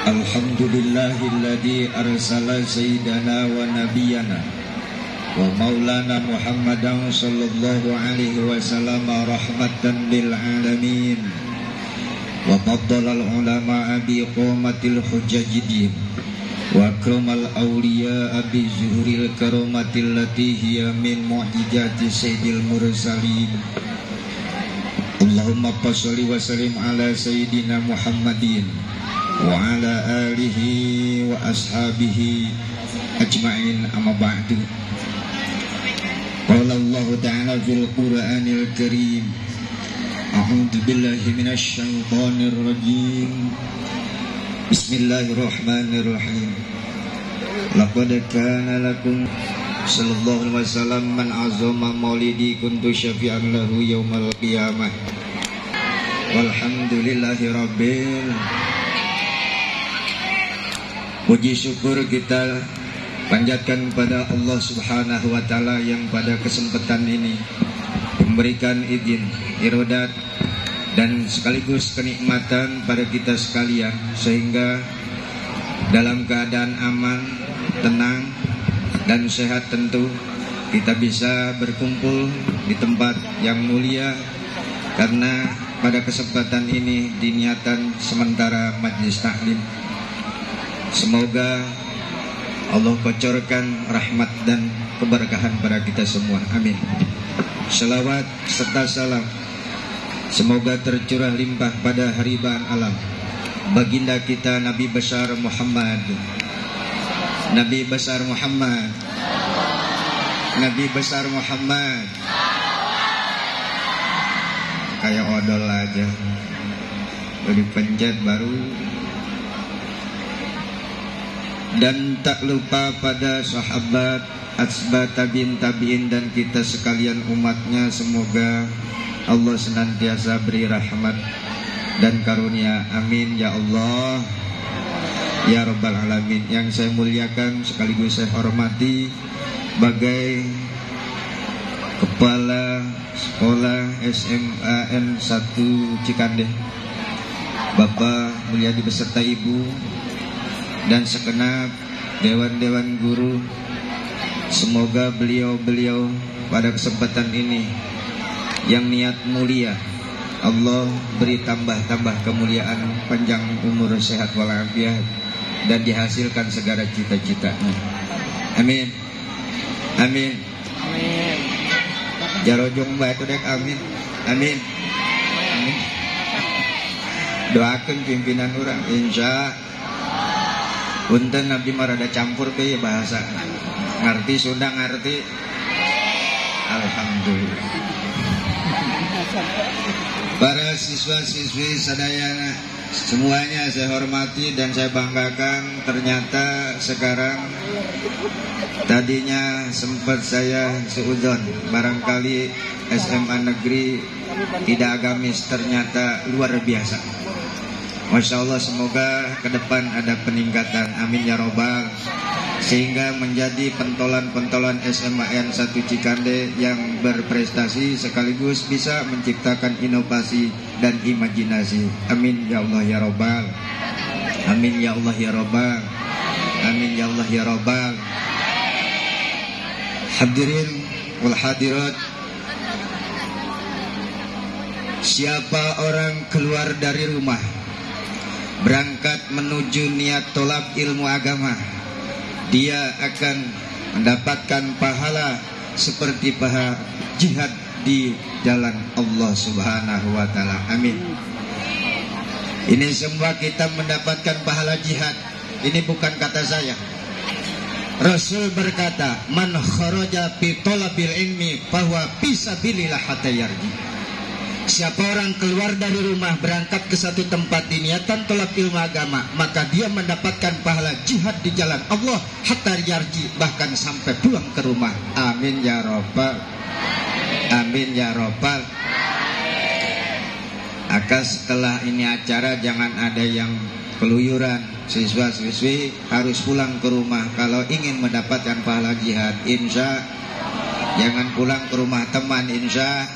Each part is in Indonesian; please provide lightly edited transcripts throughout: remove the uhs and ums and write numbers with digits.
Alhamdulillahilladzi arsala sayyidana wa nabiyyana wa maulana Muhammadan sallallahu alaihi wasallam rahmatan lil alamin wa faddala al ulama bi iqamatil hujjajidin wa akramal awliya bi zuhuril karamatil lati hiya min mu'jizati sayyidil mursalin. Allahumma shalli wa sallim ala sayyidina Muhammadin wa ala alihi wa ashabihi ajma'in, amma ba'du. Qala Allah ta'ala fil Qur'anil Karim, a'udzu billahi minasy syaithanir rajim. Bismillahirrahmanirrahim. Laqad kana lakum sallallahu alaihi wasallam man azama maulidi kuntu syafi'an lahu yaumal qiyamah. Walhamdulillahi rabbil. Puji syukur kita panjatkan pada Allah Subhanahu wa Ta'ala yang pada kesempatan ini memberikan izin, irodat dan sekaligus kenikmatan pada kita sekalian, sehingga dalam keadaan aman, tenang dan sehat tentu kita bisa berkumpul di tempat yang mulia, karena pada kesempatan ini diniatan sementara majelis taklim. Semoga Allah bocorkan rahmat dan keberkahan pada kita semua. Amin. Selawat serta salam semoga tercurah limpah pada hariban alam baginda kita Nabi besar Muhammad. Nabi besar Muhammad. Nabi besar Muhammad. Kayak odol aja, udah pencet baru. Dan tak lupa pada sahabat, asbat tabiin dan kita sekalian umatnya. Semoga Allah senantiasa beri rahmat dan karunia. Amin ya Allah ya Rabbal Alamin. Yang saya muliakan sekaligus saya hormati sebagai Kepala Sekolah SMAN 1 Cikande, Bapak Mulyadi beserta Ibu dan segenap dewan-dewan guru. Semoga beliau-beliau pada kesempatan ini yang niat mulia, Allah beri tambah-tambah kemuliaan, panjang umur, sehat walafiat, dan dihasilkan segala cita-citanya. Amin. Amin. Amin. Jarojong batu dek amin. Amin. Amin. Doakan pimpinan orang, insya Unten Nabi marada campur ke bahasa ngerti Sunda ngerti. Alhamdulillah. Para siswa-siswi sadayana semuanya saya hormati dan saya banggakan. Ternyata sekarang, tadinya sempat saya seuzon barangkali SMA negeri tidak agamis, ternyata luar biasa. Masya Allah, semoga ke depan ada peningkatan. Amin ya robbal. Sehingga menjadi pentolan-pentolan SMAN 1 Cikande yang berprestasi sekaligus bisa menciptakan inovasi dan imajinasi. Amin ya Allah ya robbal. Amin ya Allah ya robbal. Amin ya Allah ya robbal. Hadirin wal hadirat, siapa orang keluar dari rumah berangkat menuju niat tolak ilmu agama, dia akan mendapatkan pahala seperti pahala jihad di jalan Allah Subhanahu wa Ta'ala. Amin. Ini semua kita mendapatkan pahala jihad. Ini bukan kata saya. Rasul berkata, man kharaja fi talabil ilmi fahuwa fi sabilillah hatta yarji. Siapa orang keluar dari rumah berangkat ke satu tempat diniatan tolak ilmu agama, maka dia mendapatkan pahala jihad di jalan Allah hatta yarji, bahkan sampai pulang ke rumah. Amin ya robbal. Amin ya robbal. Maka setelah ini acara jangan ada yang keluyuran. Siswa-siswi harus pulang ke rumah kalau ingin mendapatkan pahala jihad. Insya, jangan pulang ke rumah teman. Insya,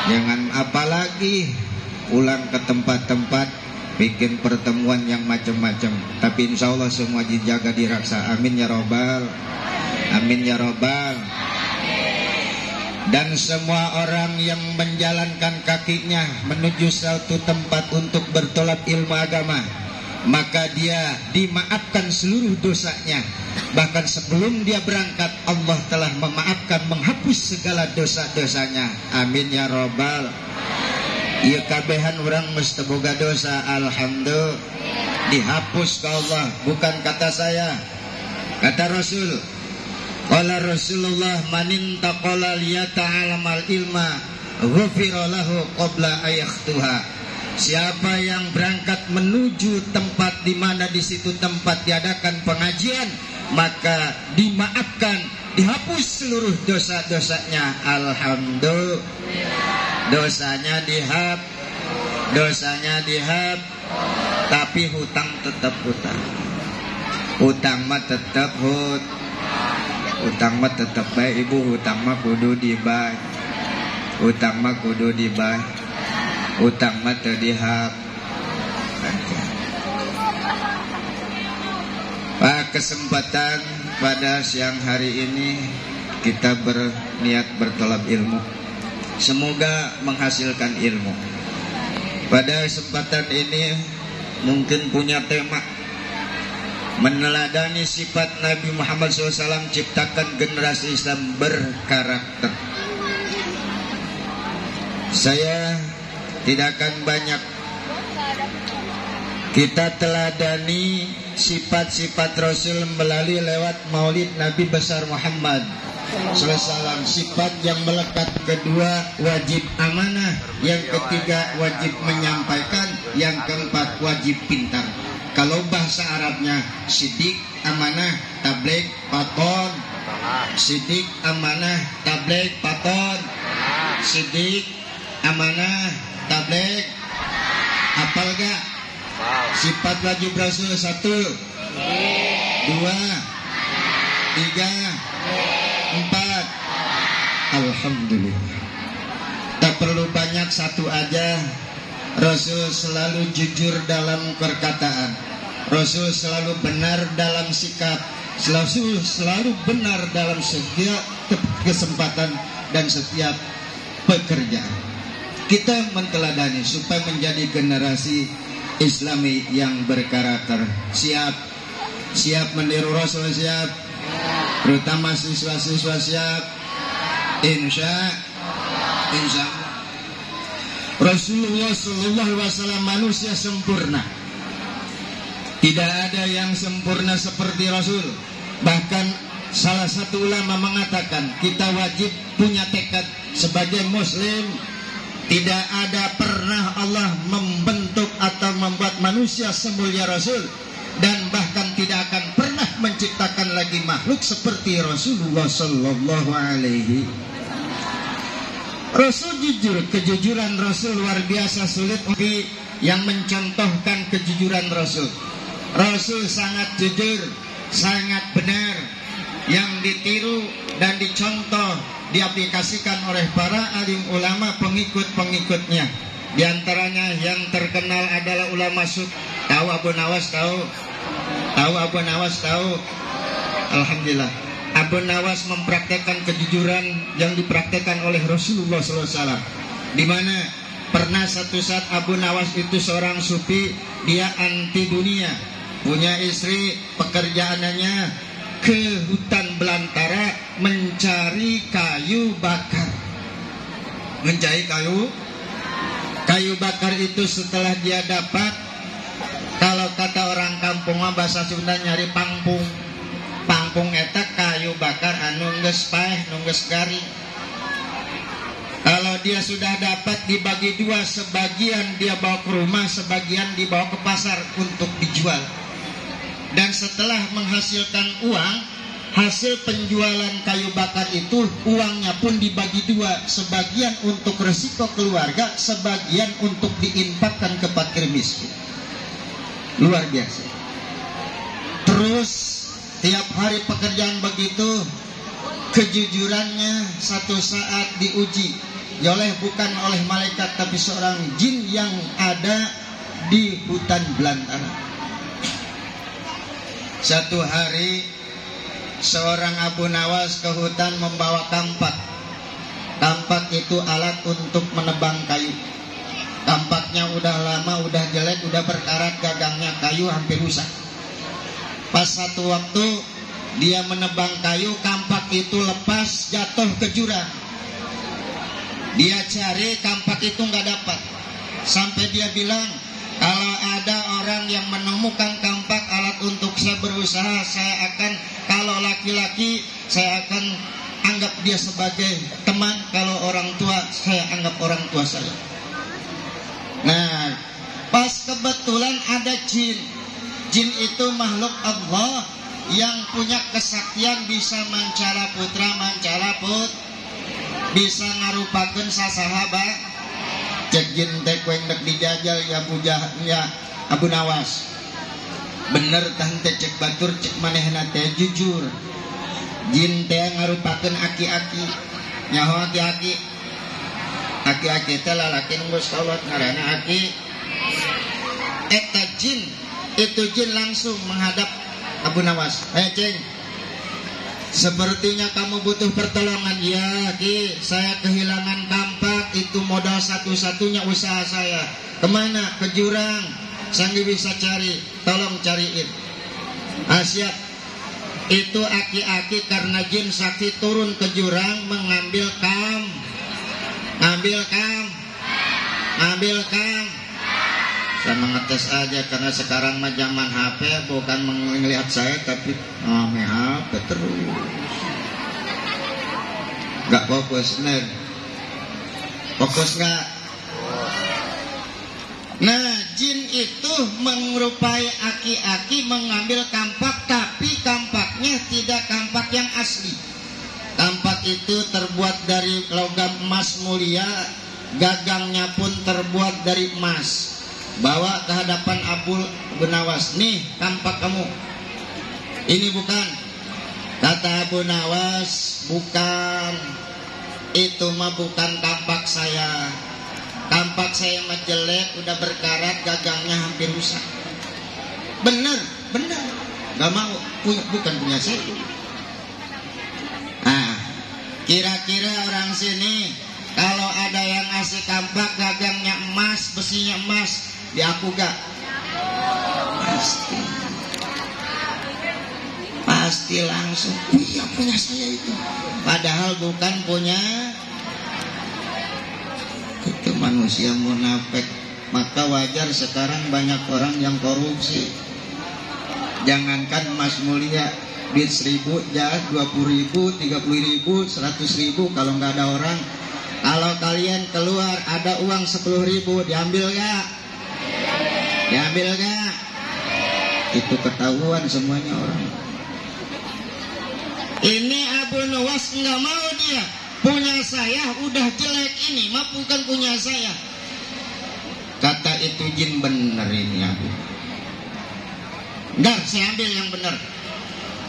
jangan apalagi pulang ke tempat-tempat bikin pertemuan yang macam-macam, tapi insya Allah semua dijaga diraksa. Amin ya robbal, amin ya robbal. Dan semua orang yang menjalankan kakinya menuju suatu tempat untuk bertolak ilmu agama, maka dia dimaafkan seluruh dosanya. Bahkan sebelum dia berangkat, Allah telah memaafkan, menghapus segala dosa-dosanya. Amin ya robbal. Ieu kabehan orang mesti boga dosa, alhamdulillah dihapus ke Allah, bukan kata saya, kata Rasul. Qala Rasulullah manin taqala liyata'alamal ilma ghufira lahu qabla ayakhtuha. Siapa yang berangkat menuju tempat di mana di situ tempat diadakan pengajian, maka dimaafkan, dihapus seluruh dosa-dosanya. Alhamdulillah. Dosanya dihap, tapi hutang tetap hutang. Hutang mah tetap hutang mah tetap baik ibu, hutang mah kudu dibay. Hutang mah kudu dibay. Hutang mah teu dihap. Kesempatan pada siang hari ini kita berniat bertolak ilmu. Semoga menghasilkan ilmu. Pada kesempatan ini mungkin punya tema meneladani sifat Nabi Muhammad SAW, ciptakan generasi Islam berkarakter. Saya tidak akan banyak. Kita teladani sifat-sifat Rasul melalui lewat maulid Nabi besar Muhammad SAW. Sifat yang melekat kedua wajib amanah, yang ketiga wajib menyampaikan, yang keempat wajib pintar. Kalau bahasa Arabnya sidik, amanah, tabligh, paton. Sidik, amanah, tabligh, paton. Sidik, amanah, tabligh. Hafal gak? Sifat wajib Rasul 1, 2, 3, 4. Alhamdulillah. Tak perlu banyak, satu aja. Rasul selalu jujur dalam perkataan. Rasul selalu benar dalam sikap. Rasul selalu benar dalam setiap kesempatan dan setiap pekerjaan. Kita menteladani supaya menjadi generasi Islami yang berkarakter. Siap meniru Rasul, siap. Terutama siswa-siswa siap. Insya Allah. Rasulullah SAW manusia sempurna. Tidak ada yang sempurna seperti Rasul. Bahkan salah satu ulama mengatakan kita wajib punya tekad sebagai muslim. Tidak ada pernah Allah membentuk atau membuat manusia semulia Rasul. Dan bahkan tidak akan pernah menciptakan lagi makhluk seperti Rasulullah SAW. Rasul jujur, kejujuran Rasul luar biasa sulit bagi yang mencontohkan kejujuran Rasul. Rasul sangat jujur, sangat benar, yang ditiru dan dicontoh, diaplikasikan oleh para alim ulama pengikut-pengikutnya. Di antaranya yang terkenal adalah ulama tahu Abu Nawas, tahu Abu Nawas, tahu. Alhamdulillah, Abu Nawas mempraktekkan kejujuran yang dipraktekkan oleh Rasulullah SAW. Di mana pernah satu saat Abu Nawas itu seorang sufi, dia anti dunia, punya istri, pekerjaannya ke hutan belantara mencari kayu bakar. Mencari kayu bakar itu setelah dia dapat, kalau kata orang kampung bahasa Sunda nyari pangpung. Pangpung eta kayu bakar anu geus paeh, nu geus garing. Kalau dia sudah dapat dibagi dua, sebagian dia bawa ke rumah, sebagian dibawa ke pasar untuk dijual. Dan setelah menghasilkan uang, hasil penjualan kayu bakar itu uangnya pun dibagi dua, sebagian untuk resiko keluarga, sebagian untuk diinfakkan ke fakir miskin. Luar biasa. Terus tiap hari pekerjaan begitu, kejujurannya satu saat diuji bukan oleh malaikat, tapi seorang jin yang ada di hutan belantara. Satu hari seorang Abu Nawas ke hutan membawa kampak. Kampak itu alat untuk menebang kayu. Kampaknya udah lama, udah jelek, udah berkarat, gagangnya kayu hampir rusak. Pas satu waktu dia menebang kayu, kampak itu lepas, jatuh ke jurang. Dia cari, kampak itu nggak dapat. Sampai dia bilang, kalau ada orang yang menemukan kampak alat untuk saya berusaha, saya akan, kalau laki-laki, saya akan anggap dia sebagai teman. Kalau orang tua, saya anggap orang tua saya. Nah, pas kebetulan ada jin. Jin itu makhluk Allah yang punya kesaktian bisa mencala putra, mencala put, bisa ngarupakeun sasahabat. Cek jin teh kueng dek dijajal ya Abu Nawas. Bener tante cek batur cek manehna teh jujur. Jin teh ngarupakeun aki-aki. Nyaho aki-aki. Aki-aki teh lalaki nu geus kolot ngaranna aki. Eta jin, itu jin langsung menghadap Abu Nawas. Ceng, sepertinya kamu butuh pertolongan. Ya Ki, saya kehilangan kampak. Itu modal satu-satunya usaha saya. Kemana? Ke jurang. Sanggi bisa cari. Tolong cariin. Siap. Itu aki-aki karena jin sakti turun ke jurang mengambil Ambil kam. Saya mengetes aja karena sekarang mah zaman HP, bukan melihat saya tapi HP terus. Gak fokus, Nen. Fokus gak? Nah, jin itu menyerupai aki-aki mengambil kampak, tapi kampaknya tidak kampak yang asli. Kampak itu terbuat dari logam emas mulia, gagangnya pun terbuat dari emas. Bawa ke hadapan Abu Nawas. Nih kampak kamu. Ini bukan. Kata Abu Nawas, bukan. Itu mah bukan kampak saya. Kampak saya mah jelek, udah berkarat, gagangnya hampir rusak. Bener. Gak mau, bukan punya saya. Kira-kira orang sini kalau ada yang ngasih kampak gagangnya emas, besinya emas, diaku gak? Pasti langsung. Iya punya saya itu. Padahal bukan punya. Itu manusia munafik. Maka wajar sekarang banyak orang yang korupsi. Jangankan emas mulia, duit 1.000 jahat 20.000, 30.000, 100.000 kalau nggak ada orang. Kalau kalian keluar ada uang 10.000, diambil gak? Diambil gak? Itu ketahuan semuanya orang. Ini Abu Nawas nggak mau dia. Punya saya udah jelek, ini mah bukan punya saya. Kata itu jin, bener ini aku. Ntar saya ambil yang bener.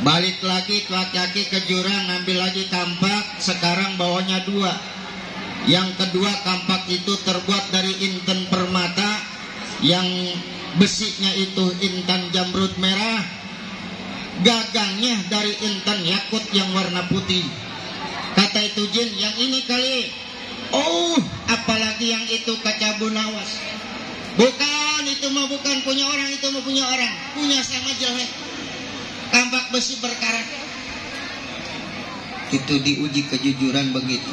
Balik lagi ke laki-laki ke jurang, ambil lagi kampak. Sekarang bawanya 2. Yang kedua kampak itu terbuat dari intan permata, yang besinya itu intan jamrud merah, gagangnya dari intan yakut yang warna putih. Kata itu jin, yang ini kali. Oh, apalagi yang itu, kata Abu Nawas. Bukan, itu mah bukan punya orang, itu mah punya orang. Punya sama jelek. Kampak besi berkarat. Itu diuji kejujuran begitu.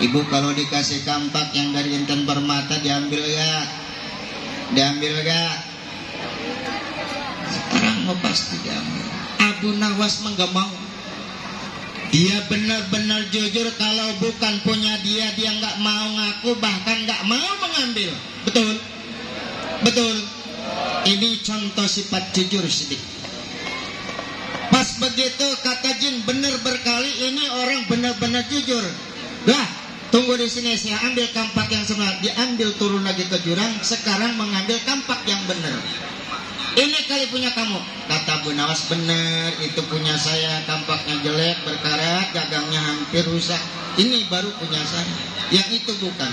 Ibu kalau dikasih kampak yang dari intan permata, diambil gak? Diambil gak? Sekarang mau pasti diambil. Abu Nawas mah gak mau. Dia benar-benar jujur. Kalau bukan punya dia, dia gak mau ngaku, bahkan gak mau mengambil. Betul? Betul. Ini contoh sifat jujur sedikit. Pas begitu kata jin, benar berkali ini orang benar-benar jujur. Lah, tunggu di sini, saya ambil kampak yang sebenarnya. Diambil, turun lagi ke jurang. Sekarang mengambil kampak yang benar. Ini kali punya kamu. Kata Abu Nawas, benar, itu punya saya. Kampaknya jelek, berkarat, gagangnya hampir rusak. Ini baru punya saya. Yang itu bukan.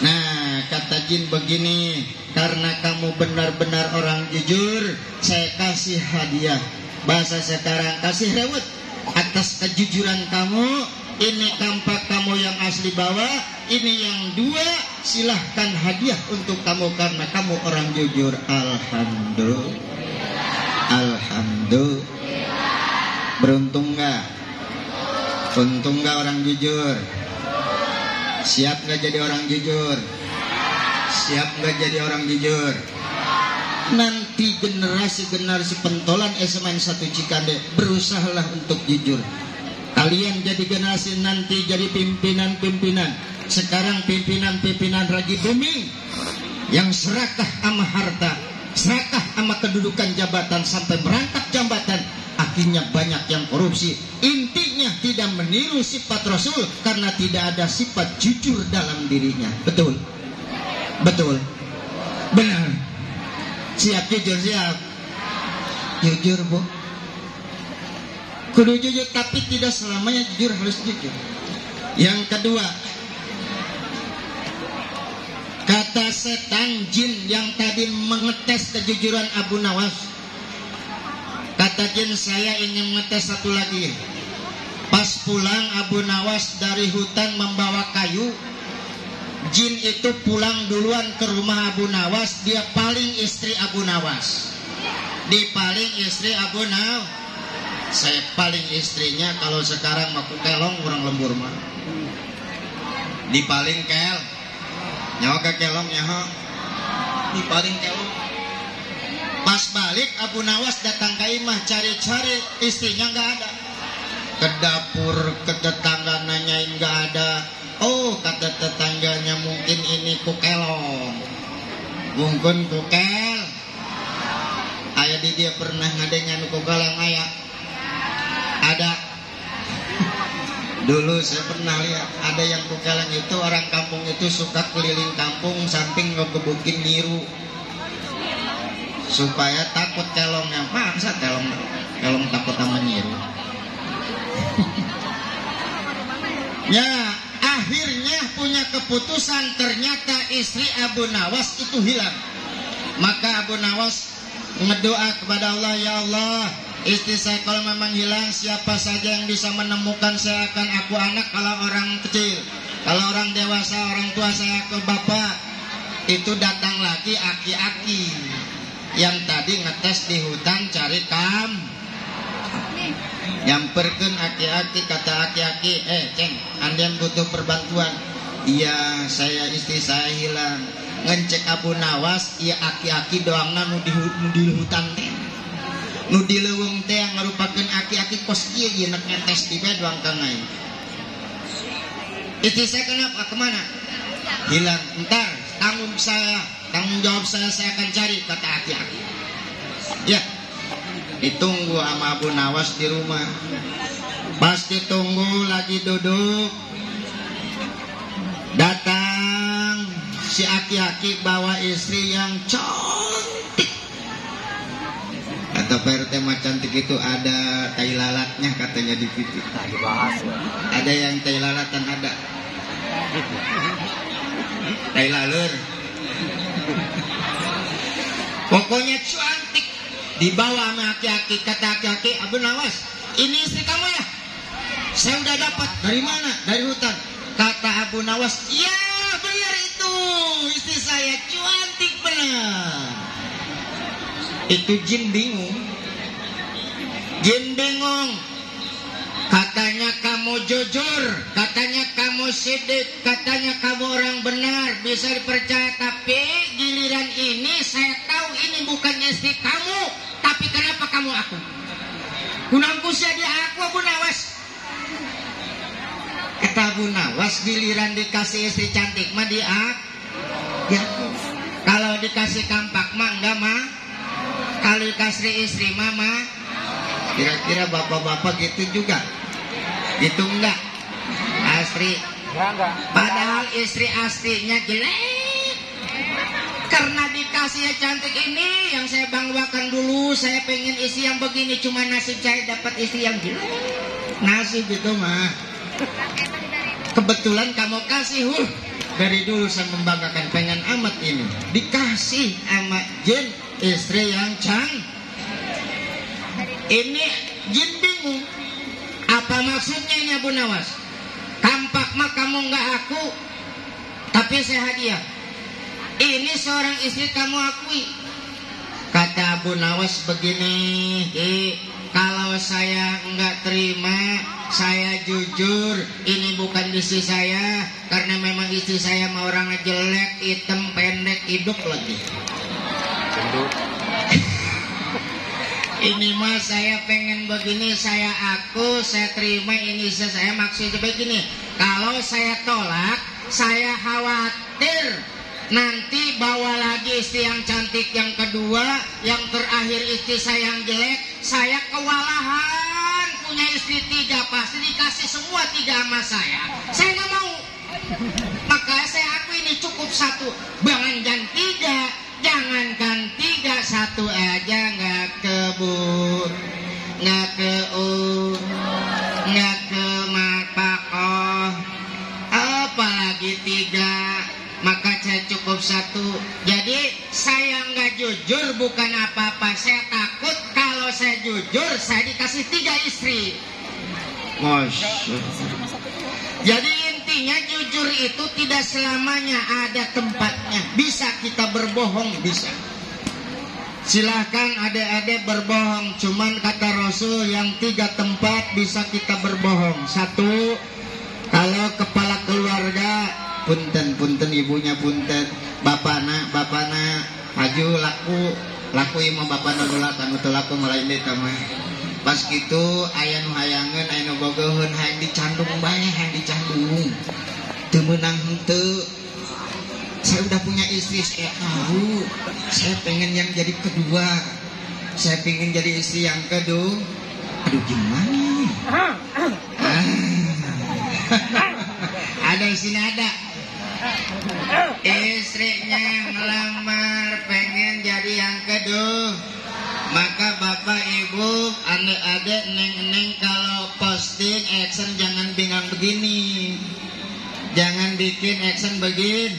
Nah, kata jin begini, karena kamu benar-benar orang jujur, saya kasih hadiah. Bahasa sekarang kasih reward atas kejujuran kamu. Ini kampak kamu yang asli bawa, ini yang dua, silahkan hadiah untuk kamu karena kamu orang jujur. Alhamdulillah. Alhamdulillah. Beruntung nggak? Untung nggak orang jujur? Siap nggak jadi orang jujur? Siap nggak jadi orang jujur? Nanti generasi pentolan SMA 1 Cikande, berusahalah untuk jujur. Kalian jadi generasi nanti jadi pimpinan-pimpinan. Sekarang pimpinan-pimpinan lagi booming, yang serakah sama harta, serakah sama kedudukan jabatan sampai merangkap jabatan. Akhirnya banyak yang korupsi. Intinya tidak meniru sifat Rasul karena tidak ada sifat jujur dalam dirinya. Betul? Betul? Benar? Siap jujur, siap? Jujur, Bu. Kudu jujur, tapi tidak selamanya jujur harus jujur. Yang kedua, kata setan jin yang tadi mengetes kejujuran Abu Nawas, kata jin, saya ingin mengetes satu lagi. Pas pulang Abu Nawas dari hutan membawa kayu, jin itu pulang duluan ke rumah Abu Nawas. Dia paling istri Abu Nawas, dipaling istri Abu Nawas. Saya paling istrinya, kalau sekarang maku kelong orang lembur mah. Dipaling kel, nyawa ke kelong nyaho. Dipaling kelong. Pas balik Abu Nawas datang ke imah cari-cari, istrinya nggak ada. Ke dapur, ke tetangga nanyain nggak ada. Oh, kata tetangganya, mungkin ini kukelong. Mungkin kukel. Ayah di dia pernah ngadengan kukelong ayah. Ada. Dulu saya pernah lihat ada yang kukeleng itu, orang kampung itu suka keliling kampung samping ngegebukin niru supaya takut kelongnya. Masa kelong takut sama niru? Ya, akhirnya punya keputusan, ternyata istri Abu Nawas itu hilang. Maka Abu Nawas ngedoa kepada Allah, ya Allah, istri saya kalau memang hilang, siapa saja yang bisa menemukan saya akan aku anak. Kalau orang kecil, kalau orang dewasa, orang tua saya ke bapak. Itu datang lagi aki-aki yang tadi ngetes di hutan cari kam. Nyamperkeun aki-aki, kata aki-aki, ceng, Anda butuh perbantuan. Iya, saya istri saya hilang. Ngecek Abu Nawas, iya aki-aki doangna nu di hutan teh. Nu di leuweung teh yang ngarupakeun aki-aki kos ieu ieu nek ngetes di bed doang kanai. Istri saya kenapa? Kemana? Hilang. Entar tanggung jawab saya akan cari, kata aki-aki. Ya, ditunggu sama Abu Nawas di rumah. Pas ditunggu lagi duduk, datang si aki-aki bawa istri yang cantik. Kata PRT mah cantik itu ada tai lalatnya katanya di pipi. Ada yang tai lalatan, ada tai lalur. Pokoknya cantik. Dibawa sama aki-aki. Kata aki-aki, Abu Nawas, ini istri kamu ya? Saya udah dapat. Dari mana? Dari hutan. Kata Abu Nawas, iya benar itu istri saya, cantik benar. Itu jin bingung. Jin bingung. Katanya kamu jujur, katanya kamu sidik, katanya kamu orang benar, bisa dipercaya. Tapi giliran ini saya tahu ini bukan istri kamu. Tapi kenapa kamu aku? Kunangku jadi aku, Abu Nawas. Kata Abu Nawas, giliran dikasih istri cantik mah dia ya. Kalau dikasih kampak mah enggak mah. Kalau dikasih istri mama, kira-kira bapak-bapak gitu juga? Gitu enggak? Asri. Padahal istri aslinya jelek. Karena dikasih cantik ini yang saya banggakan dulu, saya pengen istri yang begini, cuma nasib saya dapat istri yang jelek. Nasib itu mah. Kebetulan kamu kasih dari dulu saya membanggakan, pengen amat ini dikasih sama jin istri yang ini. Jin bingung, apa maksudnya ini Abu Nawas? Tampak mah kamu nggak aku, tapi saya hadiah. Ini seorang istri kamu akui. Kata Abu Nawas begini, kalau saya nggak terima, saya jujur, ini bukan istri saya, karena memang istri saya mau orangnya jelek, hitam, pendek, hidup lagi. Ini mah saya pengen begini, saya terima ini istri saya. Maksudnya begini, kalau saya tolak, saya khawatir nanti bawa lagi istri yang cantik yang kedua, yang terakhir istri saya yang jelek, saya kewalahan punya istri 3, pasti dikasih semua 3 sama saya nggak mau. Makanya saya aku ini cukup 1, jangan 3, jangankan 3, 1 aja nggak kebur, nggak keur, nggak kemapakoh, apalagi 3. Maka saya cukup 1. Jadi saya nggak jujur bukan apa-apa. Saya takut kalau saya jujur saya dikasih 3 istri. Masya. Jadi intinya jujur itu tidak selamanya ada tempatnya. Bisa kita berbohong, bisa. Silahkan adik-adik berbohong. Cuman kata Rasul yang 3 tempat bisa kita berbohong. 1, kalau kepala keluarga, punten ibunya punten, bapana aju laku imam bapana dolakan betul laku melain deh tamah. Pas gitu aya nu hayangeun aya nu bogoheun hayang dicandung bae, hayang dicandung. Teu meunang henteu. Saya udah punya istri, saya tahu. Saya pengen yang jadi kedua. Saya pengen jadi istri yang kedua. Aduh gimana? Ada di sini ada. Istrinya ngelamar pengen jadi yang kedua. Maka bapak ibu, adik-adik, neng-neng kalau posting action jangan bingung begini. Jangan bikin action begini.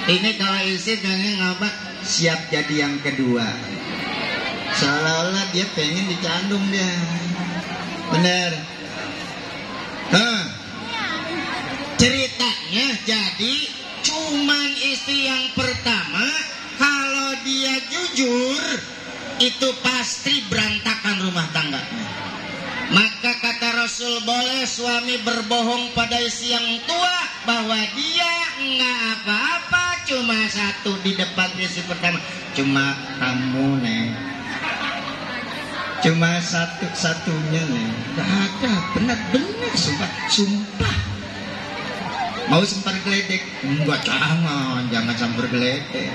Ini kalau istri pengen ngapa? Siap jadi yang kedua. Seolah-olah dia pengen dicandung dia. Bener. Ceritanya jadi cuman istri yang pertama kalau dia jujur itu pasti berantakan rumah tangganya. Maka kata Rasul, boleh suami berbohong pada istri yang tua bahwa dia nggak apa-apa, cuma 1 di depan istri pertama. Cuma kamu neng, cuma satu-satunya neng. Gak ada, benar-benar sumpah. Mau sempat geledek? Enggak, jangan sampai geledek.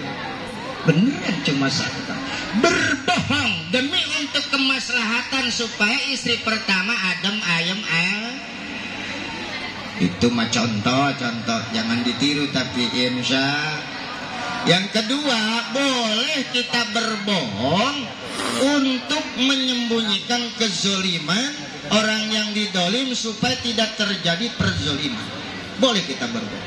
Beneran cuma 1. Berbohong demi untuk kemaslahatan supaya istri pertama adem ayem Itu mah contoh, jangan ditiru tapi insya. Yang kedua, boleh kita berbohong untuk menyembunyikan kezoliman orang yang didolim supaya tidak terjadi perzoliman. Boleh kita berbohong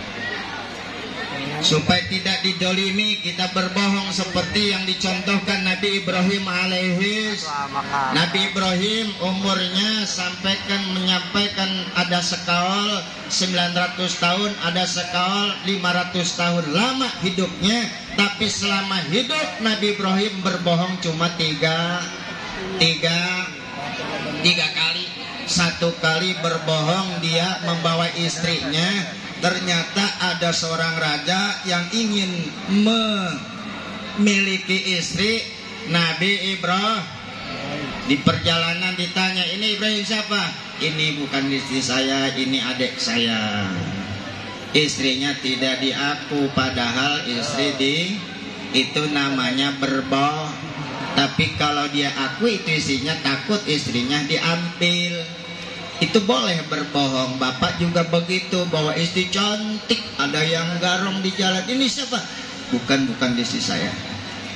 supaya tidak didolimi, kita berbohong seperti yang dicontohkan Nabi Ibrahim alaihis. Nabi Ibrahim umurnya menyampaikan ada sekaul 900 tahun, ada sekaul 500 tahun. Lama hidupnya, tapi selama hidup Nabi Ibrahim berbohong cuma 3 kali. 1 kali berbohong dia membawa istrinya. Ternyata ada seorang raja yang ingin memiliki istri Nabi Ibrahim. Di perjalanan ditanya, ini Ibrahim siapa? Ini bukan istri saya, ini adik saya. Istrinya tidak diaku, padahal istri itu namanya berbohong. Tapi kalau dia akui itu istrinya, takut istrinya diambil. Itu boleh berbohong. Bapak juga begitu, bawa istri cantik, ada yang garong di jalan. Ini siapa? Bukan istri saya.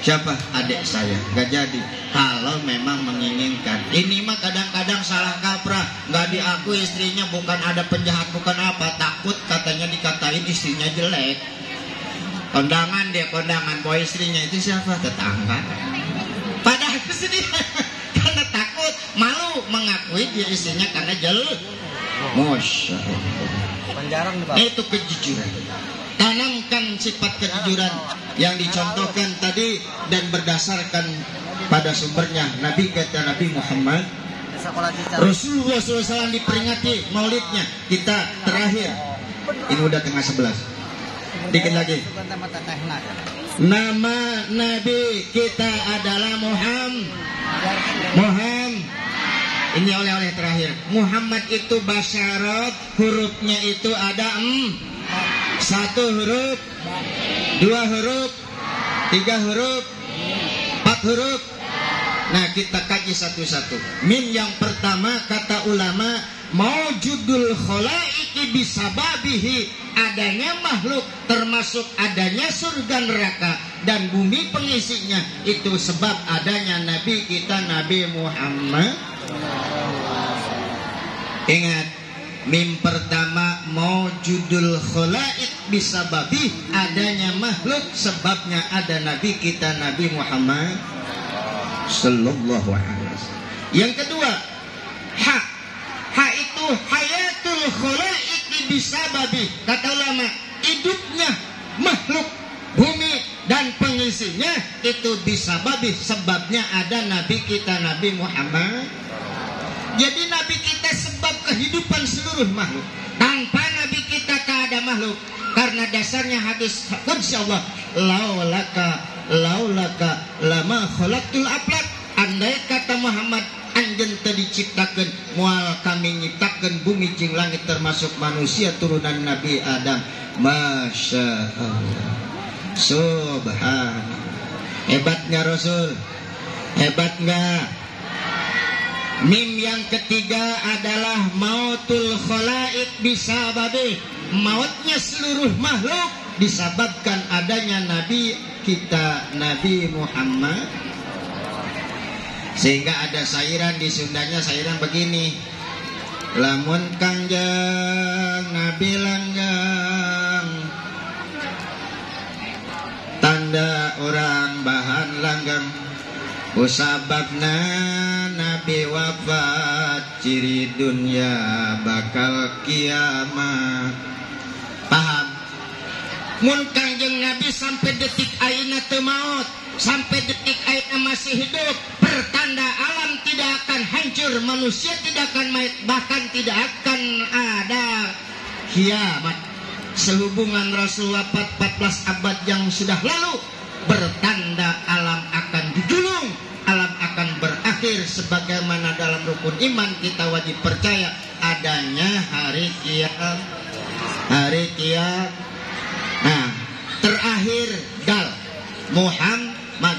Siapa? Adik saya. Gak jadi. Kalau memang menginginkan. Ini mah kadang-kadang salah kaprah. Gak diakui istrinya, bukan ada penjahat, bukan apa. Takut katanya dikatain istrinya jelek. Kondangan dia, kondangan. Bahwa istrinya itu siapa? Tetangga. Padahal kesedihan. Karena takut, malu mengakui dia istrinya karena jelek. Masya Allah. Itu kejujuran. Tanamkan sifat kejujuran yang dicontohkan tadi dan berdasarkan pada sumbernya. Nabi kata Nabi Muhammad, Rasulullah SAW diperingati maulidnya. Kita terakhir, ini udah tengah 11. Dikit lagi. Nama Nabi kita adalah Muhammad. Ini oleh-oleh terakhir. Muhammad itu basyarat, hurufnya itu ada 1 huruf, 2 huruf, 3 huruf, 4 huruf. Nah, kita kaji satu-satu. Mim yang pertama kata ulama, maujudul khalaiqi bisababihi, adanya makhluk termasuk adanya surga neraka dan bumi pengisinya, itu sebab adanya Nabi kita Nabi Muhammad. Ingat, mim pertama maujudul khalaiq bisababi, adanya makhluk sebabnya ada Nabi kita Nabi Muhammad sallallahu alaihi wasallam. Yang kedua, ha itu hayatul khalaiq bisababi, kata ulama, hidupnya makhluk bumi dan pengisinya itu bisababi, sebabnya ada Nabi kita Nabi Muhammad. Jadi Nabi kita sebab kehidupan seluruh makhluk. Tanpa Nabi kita tak ada makhluk. Karena dasarnya hadis qudsi Allah, laulaka lama khalaqtul aflak. Andai kata Muhammad anjeun teu diciptakeun, moal kami nyiptakeun bumi jeung langit termasuk manusia turunan Nabi Adam. Masya Allah, subhanallah. Hebatnya Rasul, hebat enggak? Mim yang ketiga adalah mautul khalaiq bisababi, mautnya seluruh makhluk disebabkan adanya Nabi kita Nabi Muhammad. Sehingga ada sairan di Sundanya, sairan begini, lamun kangjeng Nabi langgang, tanda orang bahan langgang, usababna Nabi wafat, ciri dunia bakal kiamat. Paham? Mun kangjeng Nabi sampai detik ayeuna teu maut, sampai detik ayeuna masih hidup, pertanda alam tidak akan hancur, manusia tidak akan mati, bahkan tidak akan ada kiamat. Sehubungan Rasul wafat 14 abad yang sudah lalu, bertanda alam akan digulung, alam akan berakhir, sebagaimana dalam rukun iman kita wajib percaya adanya hari kiamat. Hari kiamat. Nah, terakhir dal Muhammad.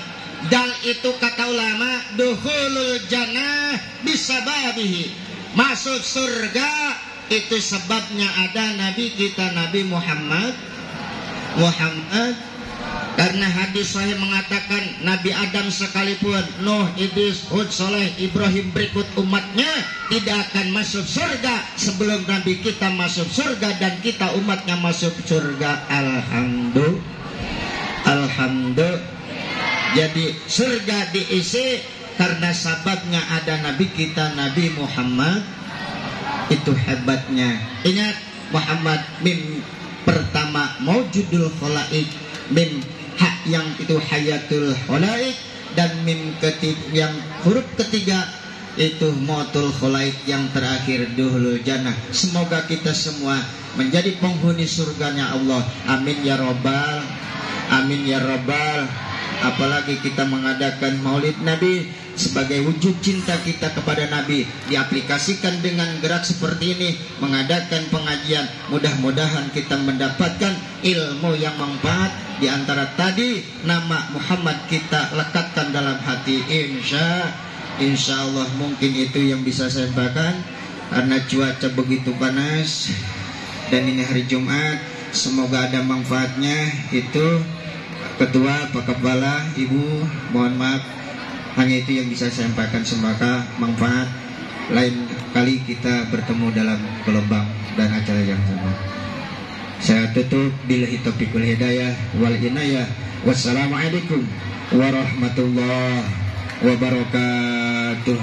Dal itu kata ulama dukhulul jannah bisababihi, masuk surga itu sebabnya ada Nabi kita Nabi Muhammad. Karena hadis sahih mengatakan Nabi Adam sekalipun, Nuh, Idris, Hud, Saleh, Ibrahim berikut umatnya tidak akan masuk surga sebelum Nabi kita masuk surga dan kita umatnya masuk surga. Alhamdulillah. Jadi surga diisi karena sababnya ada Nabi kita Nabi Muhammad. Itu hebatnya. Ingat, Muhammad mim pertama maujudul khalaiq, mim hak yang itu hayatul khalaiq, dan mim yang huruf ketiga itu mautul khalaik, yang terakhir duhulul jannah. Semoga kita semua menjadi penghuni surganya Allah. Amin ya robbal, amin ya robbal. Apalagi kita mengadakan maulid Nabi sebagai wujud cinta kita kepada Nabi, diaplikasikan dengan gerak seperti ini, mengadakan pengajian. Mudah-mudahan kita mendapatkan ilmu yang manfaat. Di antara tadi nama Muhammad kita lekatkan dalam hati. Insya Allah mungkin itu yang bisa saya sampaikan. Karena cuaca begitu panas dan ini hari Jumat, semoga ada manfaatnya. Itu Ketua, Pak Kepala, Ibu, mohon maaf, hanya itu yang bisa saya sampaikan. Semoga manfaat. Lain kali kita bertemu dalam gelombang dan acara yang sama. Saya tutup billahi taufiq wal hidayah wal inayah. Wassalamualaikum warahmatullahi wabarakatuh.